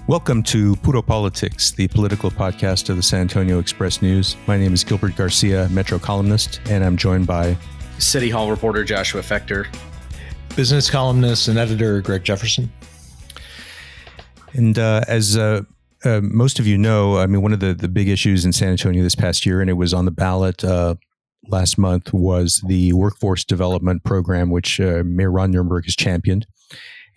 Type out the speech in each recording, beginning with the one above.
Welcome to Puro Politics, the political podcast of the San Antonio Express News. My name is Gilbert Garcia, Metro columnist, and I'm joined by City Hall reporter Joshua Fechter, business columnist and editor Greg Jefferson. And as most of you know, I mean, one of the big issues in San Antonio this past year, and it was on the ballot last month, was the workforce development program, which Mayor Ron Nirenberg has championed.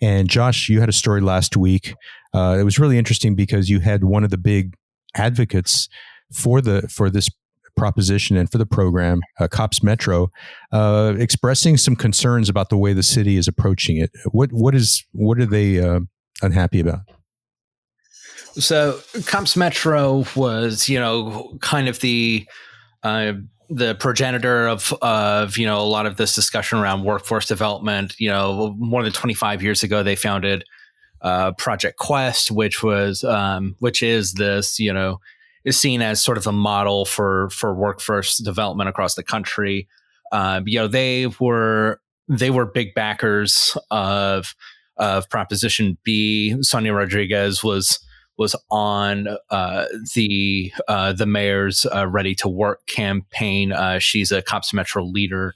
And Josh, you had a story last week. It was really interesting because you had one of the big advocates for this proposition and for the program, Cops Metro, expressing some concerns about the way the city is approaching it. What are they unhappy about? So Cops Metro was, kind of the progenitor of a lot of this discussion around workforce development. More than 25 years ago, they founded Project Quest, which is this, is seen as sort of a model for workforce development across the country. They were big backers of Proposition B. Sonia Rodriguez was on the mayor's Ready to Work campaign. She's a Cops Metro leader.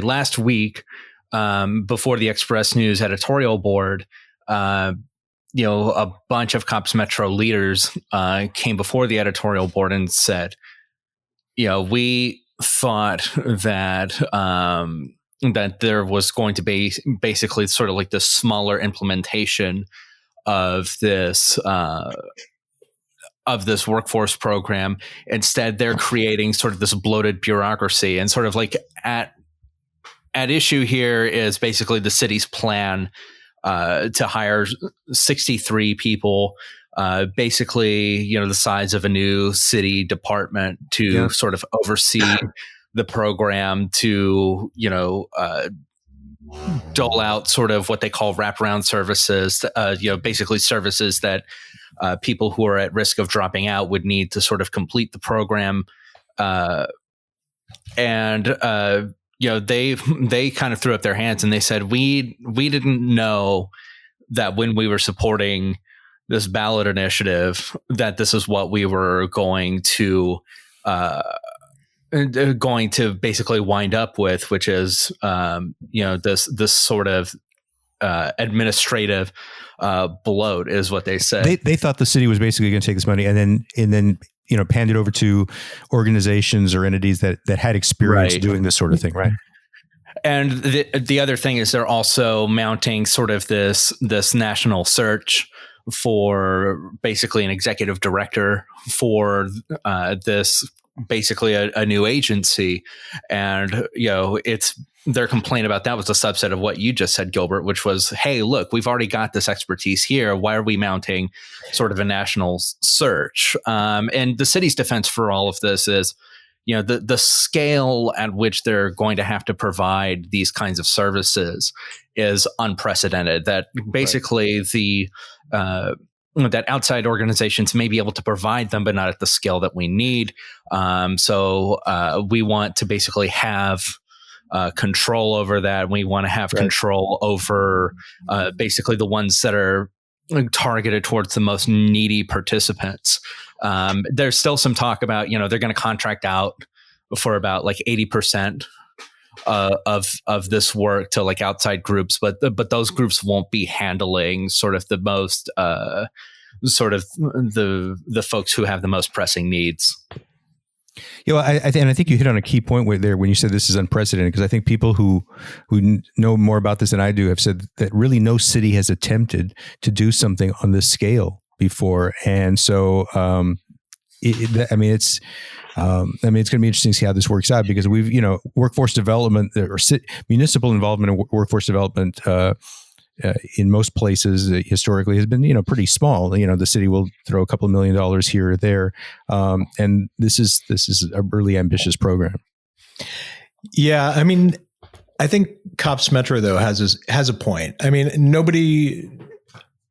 Last week, before the Express News editorial board, a bunch of Cops Metro leaders came before the editorial board and said, we thought that there was going to be basically sort of like this smaller implementation of this workforce program. Instead, they're creating sort of this bloated bureaucracy, and sort of like at issue here is basically the city's plan to hire 63 people, basically, the size of a new city department to sort of oversee the program, to, dole out sort of what they call wraparound services, basically services that people who are at risk of dropping out would need to sort of complete the program. They kind of threw up their hands and they said, we didn't know that when we were supporting this ballot initiative, that this is what we were going to basically wind up with, which is, this sort of administrative bloat, is what they said. They thought the city was basically going to take this money and then hand it over to organizations or entities that had experience doing this sort of thing, right? And the other thing is they're also mounting sort of this national search for basically an executive director for this. Basically a new agency, and their complaint about that was a subset of what you just said, Gilbert, which was, hey, look, we've already got this expertise here. Why are we mounting sort of a national search? And the city's defense for all of this is, the scale at which they're going to have to provide these kinds of services is unprecedented. That basically that outside organizations may be able to provide them, but not at the scale that we need. So we want to basically have control over that. We want to have control over basically the ones that are targeted towards the most needy participants. There's still some talk about, they're going to contract out for about like 80% of this work to like outside groups, but those groups won't be handling sort of the most sort of the folks who have the most pressing needs. I think you hit on a key point when you said this is unprecedented, because I think people who know more about this than I do have said that really no city has attempted to do something on this scale before, and so it's going to be interesting to see how this works out, because we've, workforce development or municipal involvement in workforce development in most places historically has been, pretty small. The city will throw a couple of $1 million here or there. And this is a really ambitious program. Yeah. I mean, I think Cops Metro though has a point. I mean, nobody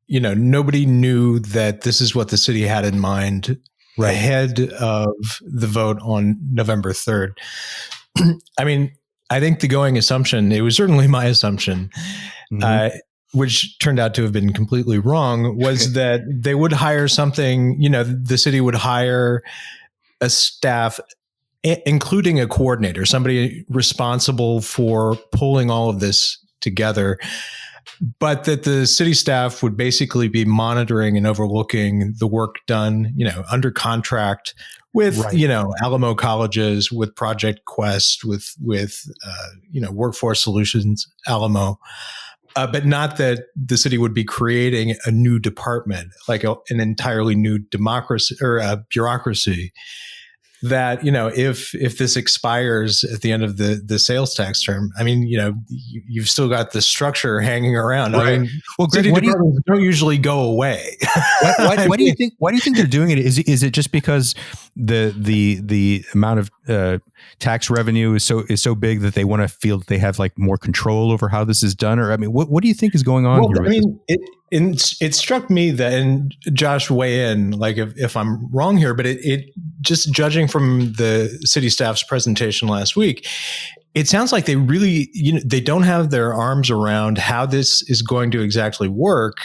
knew that this is what the city had in mind ahead of the vote on November 3rd. I mean, I think the going assumption, it was certainly my assumption, which turned out to have been completely wrong, was that they would hire something, the city would hire a staff, including a coordinator, somebody responsible for pulling all of this together, but that the city staff would basically be monitoring and overlooking the work done, under contract with, Alamo colleges, with Project Quest, with Workforce Solutions, Alamo. But not that the city would be creating a new department, like an entirely new democracy or bureaucracy. That, if this expires at the end of the sales tax term, I mean, you've still got the structure hanging around. Right. I mean, well, Greg, city departments don't usually go away. Why do you think? Why do you think they're doing it? Is it just because the amount of tax revenue is so big that they want to feel that they have like more control over how this is done? Or I mean, what do you think is going on here? I mean, it struck me that, and Josh, weigh in, like if I'm wrong here, but it just judging from the city staff's presentation last week, it sounds like they really, they don't have their arms around how this is going to exactly work,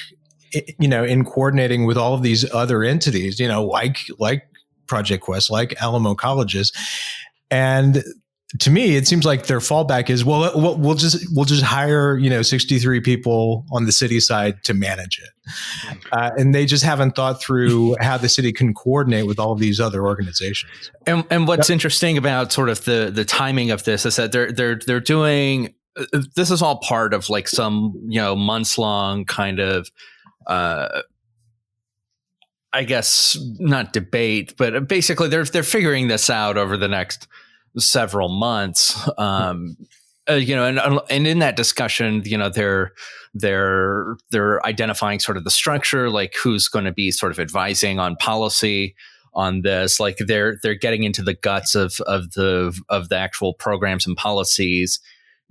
in coordinating with all of these other entities, like Project Quest, like Alamo colleges. And to me, it seems like their fallback is, well, we'll just hire, 63 people on the city side to manage it. And they just haven't thought through how the city can coordinate with all of these other organizations. And what's interesting about sort of the timing of this is that they're doing, this is all part of like some, months long kind of, I guess not debate, but basically they're figuring this out over the next several months, and in that discussion, they're identifying sort of the structure, like who's going to be sort of advising on policy on this. Like they're getting into the guts of the actual programs and policies,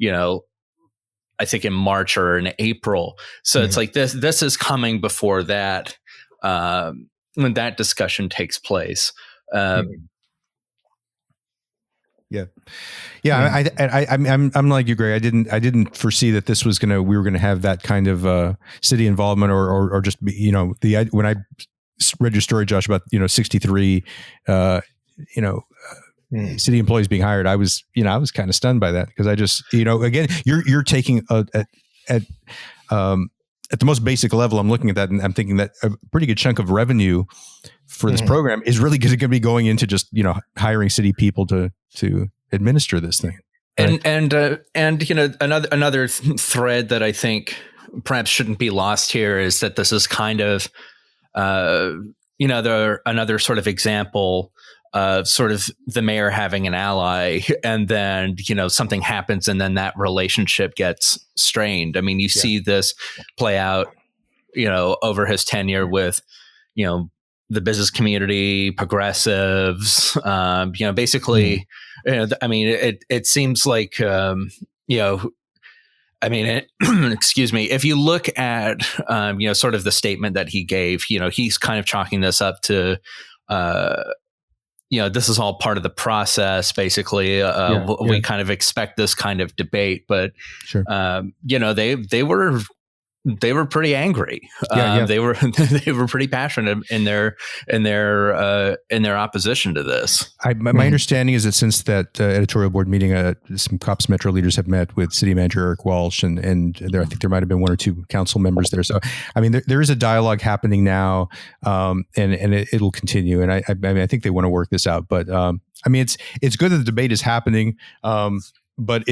I think in March or in April. So it's like this is coming before that, when that discussion takes place. I'm like you, Greg. I didn't foresee that this was we were gonna have that kind of city involvement or just be, when I read your story, Josh, about 63 city employees being hired, I was kind of stunned by that, because I just again you're taking at the most basic level, I'm looking at that and I'm thinking that a pretty good chunk of revenue for this program is really going to be going into just hiring city people to administer this thing. Right? And another thread that I think perhaps shouldn't be lost here is that this is kind of another sort of example of sort of the mayor having an ally, and then something happens and then that relationship gets strained. I mean, you see this play out over his tenure with the business community, progressives, basically, I mean, it seems like, excuse me, if you look at, sort of the statement that he gave, he's kind of chalking this up to, this is all part of the process, basically. We kind of expect this kind of debate, but, sure. They were pretty angry. They were pretty passionate in their opposition to this. My understanding is that since that editorial board meeting, some Cops Metro leaders have met with City Manager Eric Walsh, and I think there might have been one or two council members there. So, I mean, there is a dialogue happening now, and it'll continue. And I think they want to work this out. But I mean, it's good that the debate is happening. But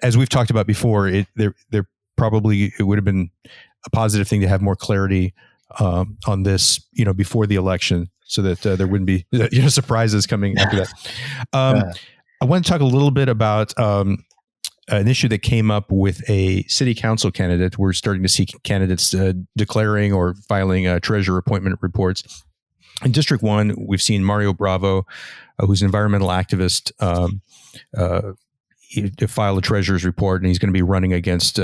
as we've talked about before, there probably it would have been a positive thing to have more clarity on this, before the election, so that there wouldn't be surprises coming after that. I want to talk a little bit about an issue that came up with a city council candidate. We're starting to see candidates declaring or filing treasurer appointment reports. In District 1, we've seen Mario Bravo, who's an environmental activist, to file a treasurer's report, and he's going to be running against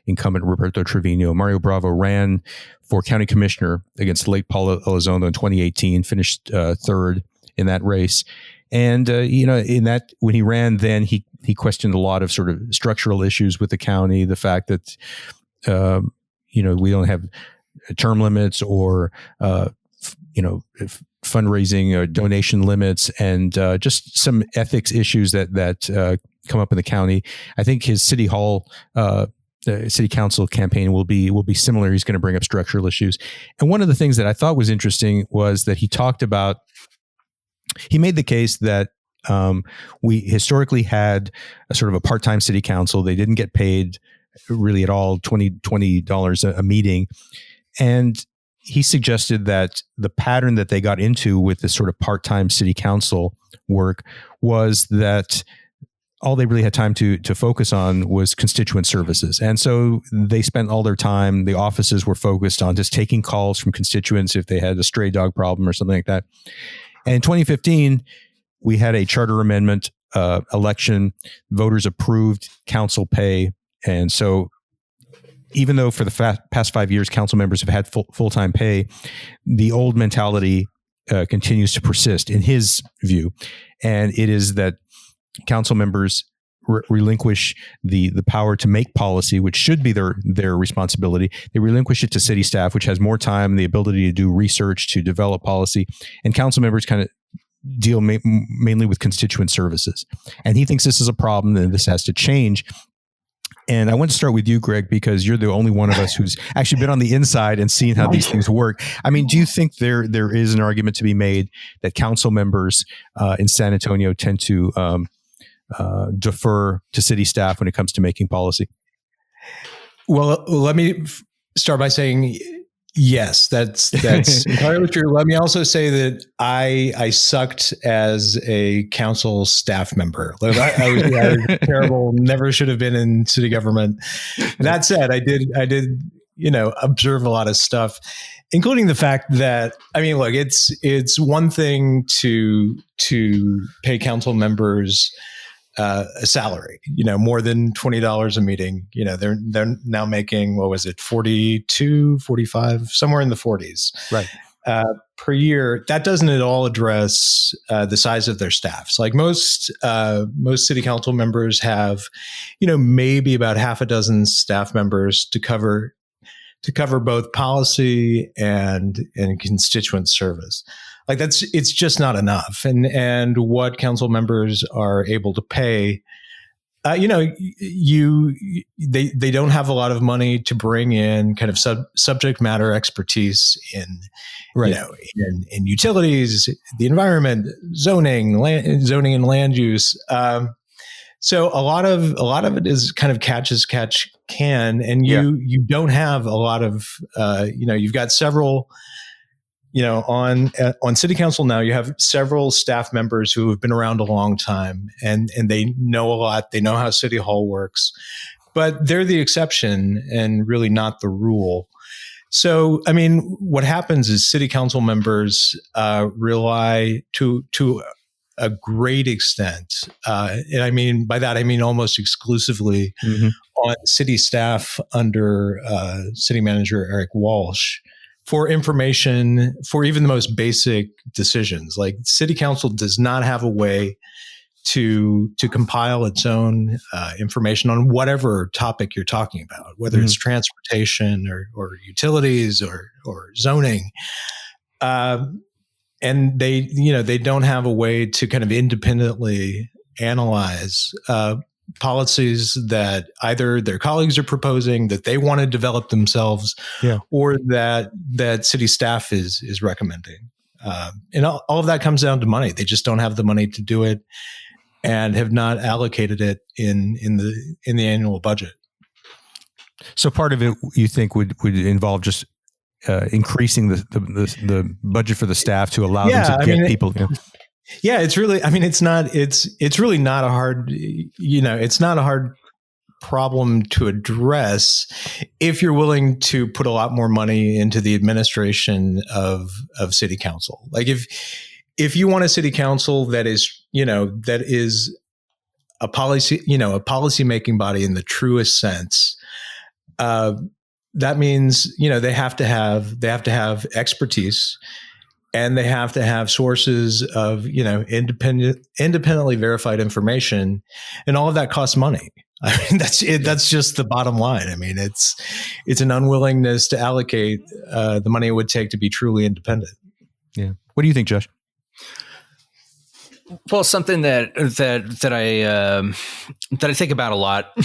incumbent Roberto Trevino. Mario Bravo ran for county commissioner against Lake Paul Elizondo in 2018, finished third in that race. And, in that, when he ran, then he questioned a lot of sort of structural issues with the county, the fact that, we don't have term limits or fundraising or donation limits, and just some ethics issues that come up in the county. I think his city hall, the city council campaign will be similar. He's going to bring up structural issues. And one of the things that I thought was interesting was that he made the case that we historically had a sort of a part-time city council. They didn't get paid really at all, $20 a meeting. And he suggested that the pattern that they got into with this sort of part-time city council work was that all they really had time to focus on was constituent services. And so they spent all their time, the offices were focused on just taking calls from constituents if they had a stray dog problem or something like that. And in 2015, we had a charter amendment election. Voters approved council pay. And so even though for the past 5 years, council members have had full-time pay, the old mentality continues to persist in his view. And it is that council members relinquish the power to make policy, which should be their responsibility. They relinquish it to city staff, which has more time, the ability to do research, to develop policy. And council members kind of deal mainly with constituent services. And he thinks this is a problem and this has to change. And I want to start with you, Greg, because you're the only one of us who's actually been on the inside and seen how these things work. I mean, do you think there is an argument to be made that council members in San Antonio tend to defer to city staff when it comes to making policy? Well, let me start by saying yes, that's entirely true. Let me also say that I sucked as a council staff member. I was terrible. Never should have been in city government. That said, I did observe a lot of stuff, including the fact that, I mean, look, it's one thing to pay council members a salary, more than $20 a meeting. They're now making, what was it, 42, 45, somewhere in the 40s, right, per year. That doesn't at all address the size of their staffs. Like most city council members have, maybe about half a dozen staff members to cover both policy and constituent service. Like it's just not enough. And what council members are able to pay, they don't have a lot of money to bring in kind of subject matter expertise in, right, in utilities, the environment, zoning and land use. So a lot of it is kind of catch as catch can, and you don't have a lot of, you've got several. On city council now, you have several staff members who have been around a long time and they know a lot. They know how city hall works, but they're the exception and really not the rule. So, I mean, what happens is city council members rely to a great extent, and I mean by that I mean almost exclusively on city staff under City Manager Eric Walsh, for information, for even the most basic decisions. Like city council does not have a way to compile its own information on whatever topic you're talking about, whether it's transportation or utilities or zoning. And they don't have a way to kind of independently analyze policies that either their colleagues are proposing, that they want to develop themselves, or that city staff is recommending. And all of that comes down to money. They just don't have the money to do it and have not allocated it in the annual budget. So part of it, you think, would involve just increasing the budget for the staff to allow them to get people. Yeah, it's really, I mean, it's really not a hard, it's not a hard problem to address if you're willing to put a lot more money into the administration of city council. Like if you want a city council that is a policy making body in the truest sense, that means, they have to have expertise. And they have to have sources of, independently verified information, and all of that costs money. I mean, that's it. That's just the bottom line. I mean, it's an unwillingness to allocate the money it would take to be truly independent. Yeah. What do you think, Josh? Well, something that I think about a lot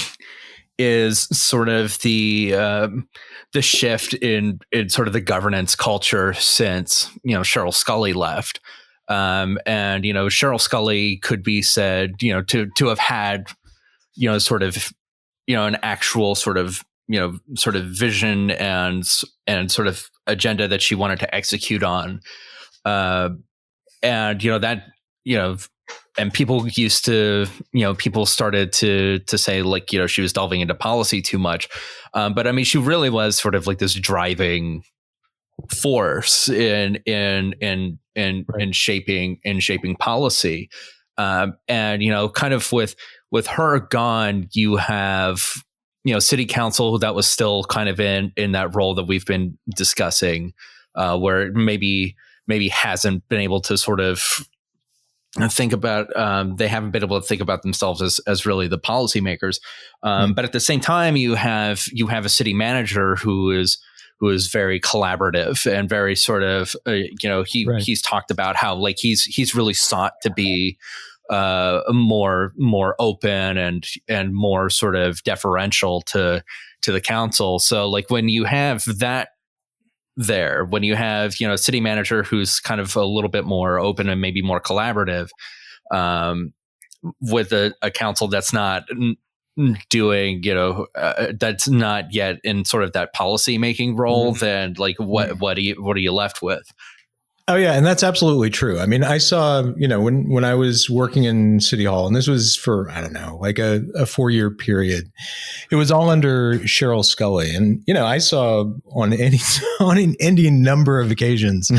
is sort of the shift in sort of the governance culture since Cheryl Scully left, and Cheryl Scully could be said to have had sort of an actual sort of vision and sort of agenda that she wanted to execute on, and people used to, people started to say like, she was delving into policy too much. But I mean, she really was sort of like this driving force in shaping policy. And, kind of with her gone, you have, city council that was still kind of in that role that we've been discussing, where maybe hasn't been able to sort of think about, they haven't been able to think about themselves as really the policymakers. But at the same time, you have a city manager who is very collaborative and very sort of, he's talked about how like he's really sought to be more open and more sort of deferential to the council. So like when you have that there, when you have a city manager who's kind of a little bit more open and maybe more collaborative, with a council that's not doing that's not yet in sort of that policy making role, then like what are you left with? Oh yeah, and that's absolutely true. I mean, I saw, when I was working in City Hall, and this was for, I don't know, like a 4-year period, it was all under Cheryl Scully. And, I saw on any number of occasions,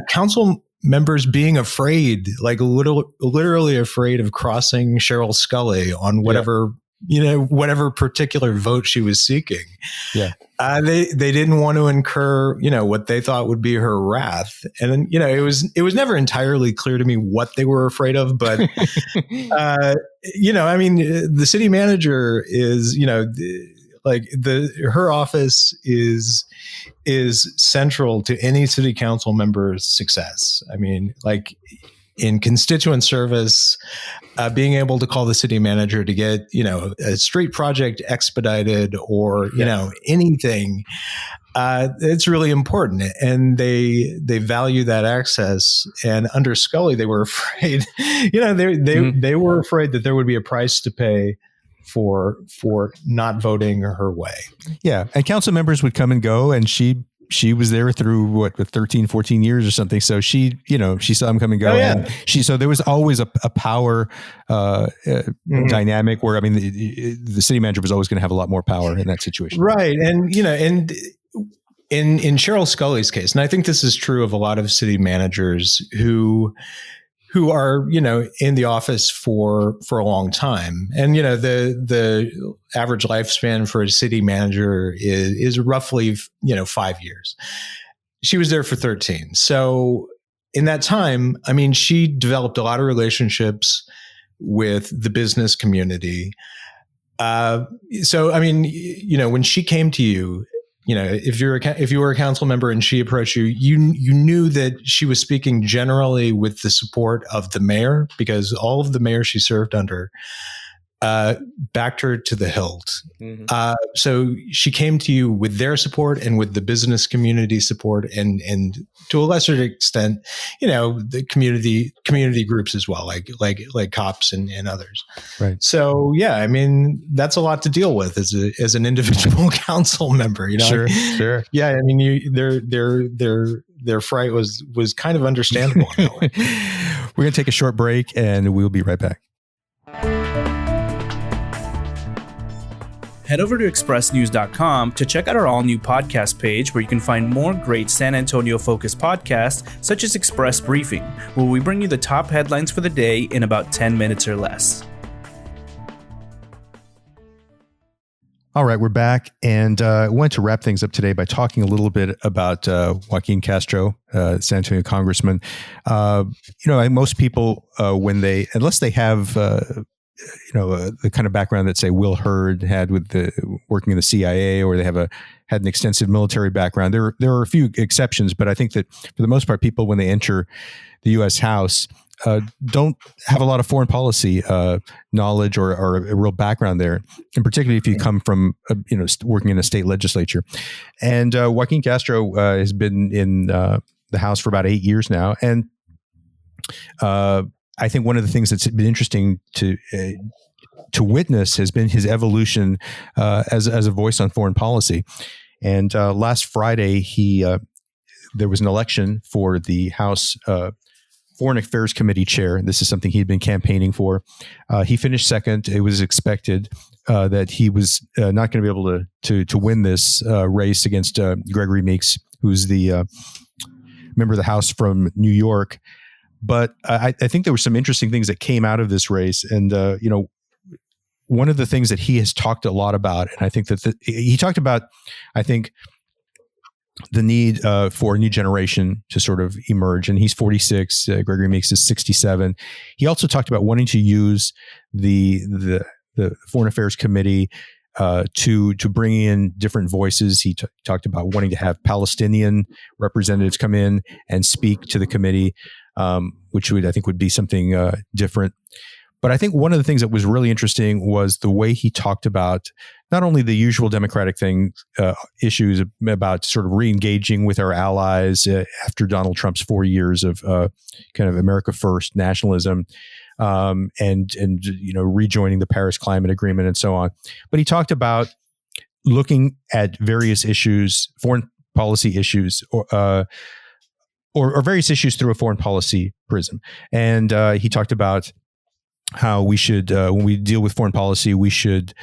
council members being afraid, like literally afraid of crossing Cheryl Scully on whatever, whatever particular vote she was seeking. Yeah. They didn't want to incur, what they thought would be her wrath. And then, it was never entirely clear to me what they were afraid of, but, I mean, the city manager is, her office is central to any city council member's success. I mean, like in constituent service, being able to call the city manager to get, a street project expedited or, anything, it's really important. And they value that access. And under Scully, they were afraid, they were afraid that there would be a price to pay for not voting her way. Yeah. And council members would come and go, and she was there through 13, 14 years or something. So she saw him come and go. And so there was always a power dynamic where, I mean, the city manager was always going to have a lot more power in that situation. Right. And, and in Cheryl Scully's case, and I think this is true of a lot of city managers who are, in the office for a long time. And, the average lifespan for a city manager is roughly, 5 years. She was there for 13. So in that time, I mean, she developed a lot of relationships with the business community. So, I mean, when she came to you, if you were a council member and she approached you, you knew that she was speaking generally with the support of the mayor, because all of the mayors she served under backed her to the hilt. So she came to you with their support and with the business community support, and to a lesser extent, the community groups as well, like cops and others. Right. So yeah, I mean, that's a lot to deal with as an individual council member. Sure. Yeah, I mean, their fright was kind of understandable. We're going to take a short break, and we'll be right back. Head over to expressnews.com to check out our all-new podcast page, where you can find more great San Antonio-focused podcasts, such as Express Briefing, where we bring you the top headlines for the day in about 10 minutes or less. All right, we're back, and I wanted to wrap things up today by talking a little bit about Joaquin Castro, San Antonio congressman. Most people, unless they have the kind of background that say Will Hurd had with working in the CIA, or they had an extensive military background. There are a few exceptions, but I think that for the most part, people when they enter the U.S. House don't have a lot of foreign policy knowledge or a real background there, and particularly if you come from working in a state legislature. And Joaquin Castro has been in the House for about 8 years now, and I think one of the things that's been interesting to witness has been his evolution as a voice on foreign policy. And last Friday, there was an election for the House Foreign Affairs Committee chair. This is something he'd been campaigning for. He finished second. It was expected that he was not going to be able to win this race against Gregory Meeks, who's the member of the House from New York. But I think there were some interesting things that came out of this race. And, one of the things that he has talked a lot about, and I think that he talked about, I think, the need for a new generation to sort of emerge. And he's 46. Gregory Meeks is 67. He also talked about wanting to use the Foreign Affairs Committee to bring in different voices. He talked about wanting to have Palestinian representatives come in and speak to the committee, which I think would be something different. But I think one of the things that was really interesting was the way he talked about not only the usual democratic issues about sort of re-engaging with our allies after Donald Trump's 4 years of kind of America First nationalism, and rejoining the Paris Climate Agreement and so on. But he talked about looking at various issues, foreign policy issues, or various issues through a foreign policy prism. And he talked about how we should, when we deal with foreign policy, we should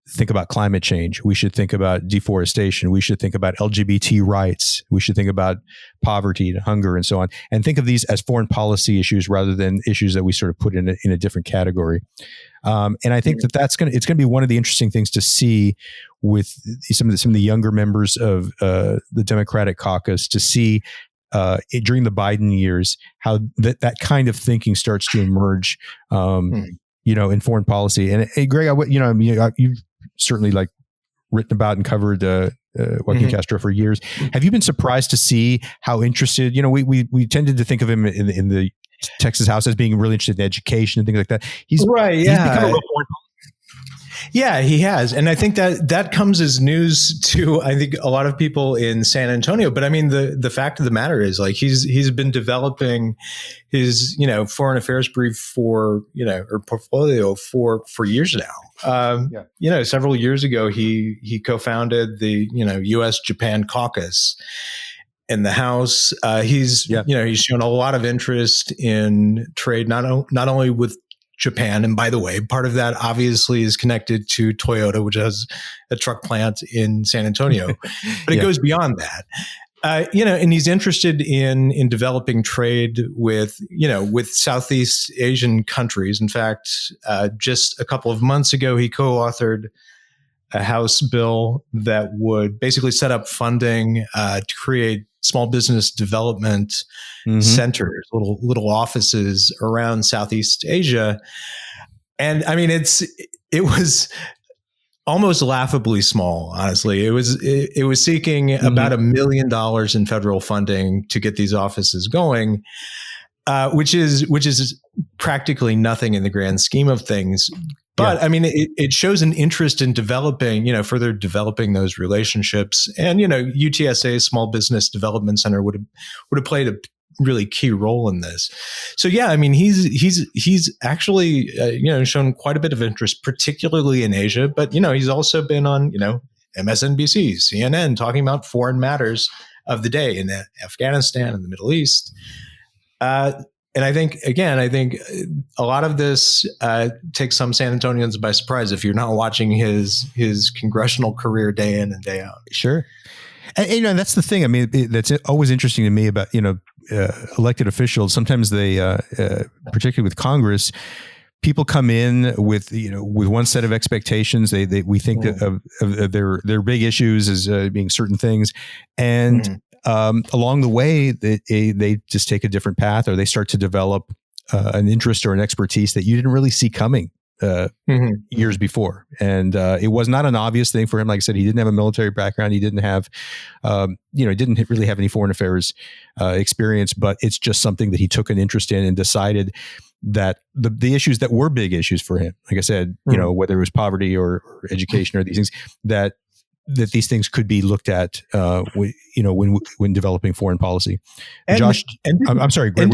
think about climate change. We should think about deforestation. We should think about LGBT rights. We should think about poverty and hunger and so on, and think of these as foreign policy issues rather than issues that we sort of put in a different category. And I think that it's going to be one of the interesting things to see with some of the younger members of the Democratic caucus, to see during the Biden years how that kind of thinking starts to emerge, in foreign policy. And Greg, you've certainly written about and covered Joaquin Castro for years. Have you been surprised to see how interested? We tended to think of him in the Texas House as being really interested in education and things like that. He's become a real foreign policy. Yeah, he has. And I think that comes as news to, I think, a lot of people in San Antonio. But I mean, the fact of the matter is, he's been developing his, foreign affairs brief or portfolio for years now. Several years ago, he co-founded the, U.S.-Japan caucus in the House. He's shown a lot of interest in trade, not only with Japan. And by the way, part of that obviously is connected to Toyota, which has a truck plant in San Antonio, but it goes beyond that. And he's interested in developing trade with Southeast Asian countries. In fact, just a couple of months ago, he co-authored a House bill that would basically set up funding to create small business development centers, little offices around Southeast Asia. And I mean, it was almost laughably small, honestly. It was seeking about $1 million in federal funding to get these offices going, which is practically nothing in the grand scheme of things. But I mean, it shows an interest in developing, further developing those relationships. And, UTSA Small Business Development Center would have played a really key role in this. So, yeah, I mean, he's actually, shown quite a bit of interest, particularly in Asia. But, he's also been on, MSNBC, CNN, talking about foreign matters of the day in Afghanistan and the Middle East. And I think a lot of this takes some San Antonians by surprise if you're not watching his congressional career day in and day out. Sure. And that's the thing. I mean, that's always interesting to me about, elected officials. Sometimes they, particularly with Congress, people come in with one set of expectations. We think of their big issues as being certain things. And along the way, they just take a different path, or they start to develop an interest or an expertise that you didn't really see coming years before. And it was not an obvious thing for him. Like I said, he didn't have a military background. He didn't have, he didn't really have any foreign affairs experience, but it's just something that he took an interest in and decided that the issues that were big issues for him, like I said, whether it was poverty or education or these things, that these things could be looked at, when developing foreign policy. And Josh, I'm sorry, Greg,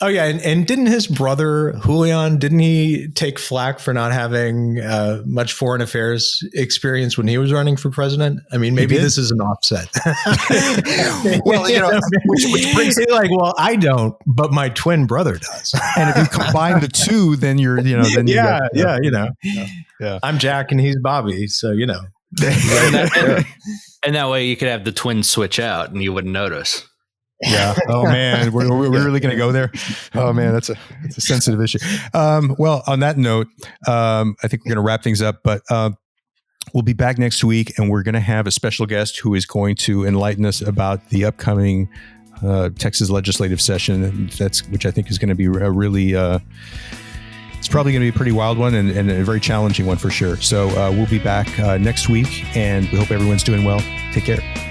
and didn't his brother Julian, didn't he take flack for not having much foreign affairs experience when he was running for president? I mean, maybe this is an offset. Well, which brings it like, well, I don't, but my twin brother does. And if you combine the two, then you're, I'm Jack and he's Bobby, so and that way you could have the twins switch out and you wouldn't notice. Yeah. Oh man, we're really going to go there. Oh man, that's a sensitive issue. Well, on that note, I think we're going to wrap things up, but we'll be back next week, and we're going to have a special guest who is going to enlighten us about the upcoming Texas legislative session. Which I think is going to be a really. It's probably going to be a pretty wild one and a very challenging one for sure. So we'll be back next week, and we hope everyone's doing well. Take care.